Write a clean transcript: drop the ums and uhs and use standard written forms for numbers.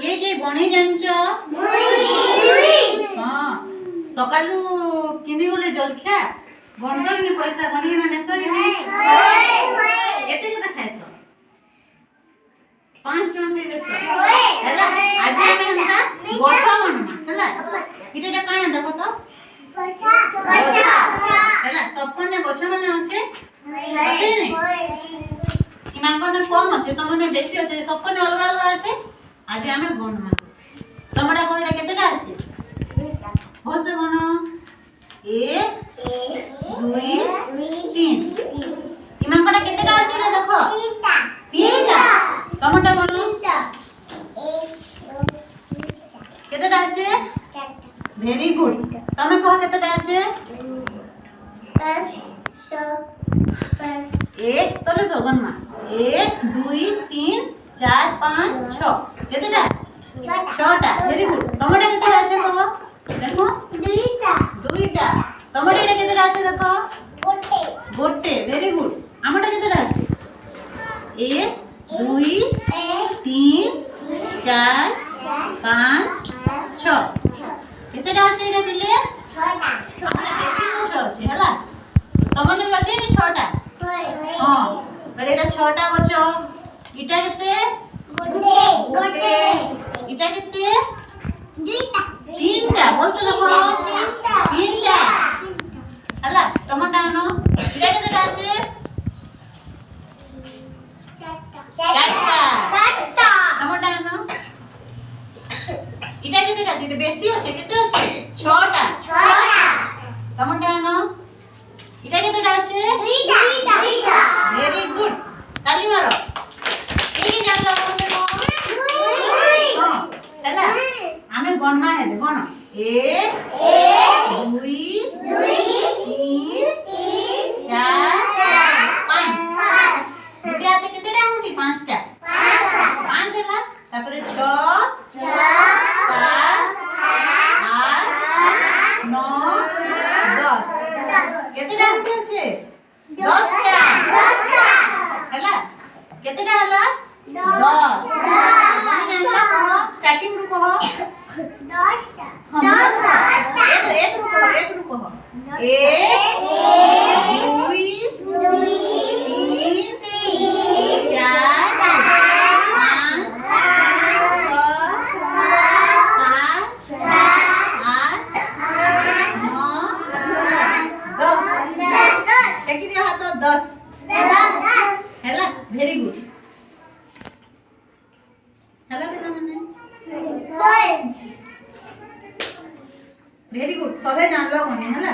କିଏ ଗଣି ଜାଣିଛ? ହଁ ସକାଳୁ କିଣି ଗଲେ ଜଳଖିଆ ଗଣସନି ପଇସା ଗଣିକିନା ନେସନି କେତେ କେତେ ଖାଇଛ? 5 ଟଙ୍କା ଦେଶ ହେଲା। ଆଜି ଆମେ ଏନ୍ତା ଗଛ ଗଣମା ହେଲା। ଏଟା କାଣା ଦେଖ ତ ହେଲା ସବକନେ ଗଛ ମାନେ ଅଛି ଅଛି নি ইমানকনে কম আছে তমনে বেশি আছে সবকনে অলগা অলগা আছে। আজি আমি গণমা তোমরা কইরা কেতেটা আছে? বলতে গণ 1 2 3 ইমানকনে কেতেটা আছে না দেখো তিনটা তোমরা গণ কেতেটা আছে? ভেরি গুড তুমি কহ কেতেটা আছে? 1 তলে তো গণমা 1 2 3 4 5 6 কেতেটা? 6টা ভেরি গুড তোমরা কেতেটা আছে কহ দেখো দুইটা তোমরা এটা কেতেটা আছে দেখো গোটে ভেরি গুড আমারটা কেতেটা আছে 1 2 3 4 5 6 কেতেটা আছে এটা দিলে 6টা আমরা বেশি গছ আছে ହେଲା তোমরা ବି ଅଛି নি 6টা ହଁ মানে এটা 6টা গছ এটা কেতে গোটে এটা কেতে তিনটা বলছো দেখো তিনটা ହେଲା তোমরা আনো এটা কেতেটা আছে? 4টা তোমরা আনো এটা কেতেটা আছে? এটা বেশি আছে কেতে আছে? 6টা তোমরা আনো এটা কেতেটা আছে? 2টা ভেরি গুড তালি মারো এই জানলা বলতে ହେଲା ଆମେ ଗଣମା ହେଲେ ଗଣ 1 2 3 4 5 দুটি হাতে কেতেটা আঙুটি? 5টা 5 ହେଲା তারপরে 6 7 8 9 10 কেতেটা আঙুটি আছে? 10টা ହେଲା কেতেটা ହେଲା? 10 মানে আমরা কহ স্টার্টিং রু কহ 10টা এক রু কহ 1 2 3 10 ହେଲା ଭେରି ଗୁଡ୍ ହେଲା ପିଲାମାନେ ଭେରି ଗୁଡ୍ ସବେ ଜାଣିଲ ଗଣି ହେଲା।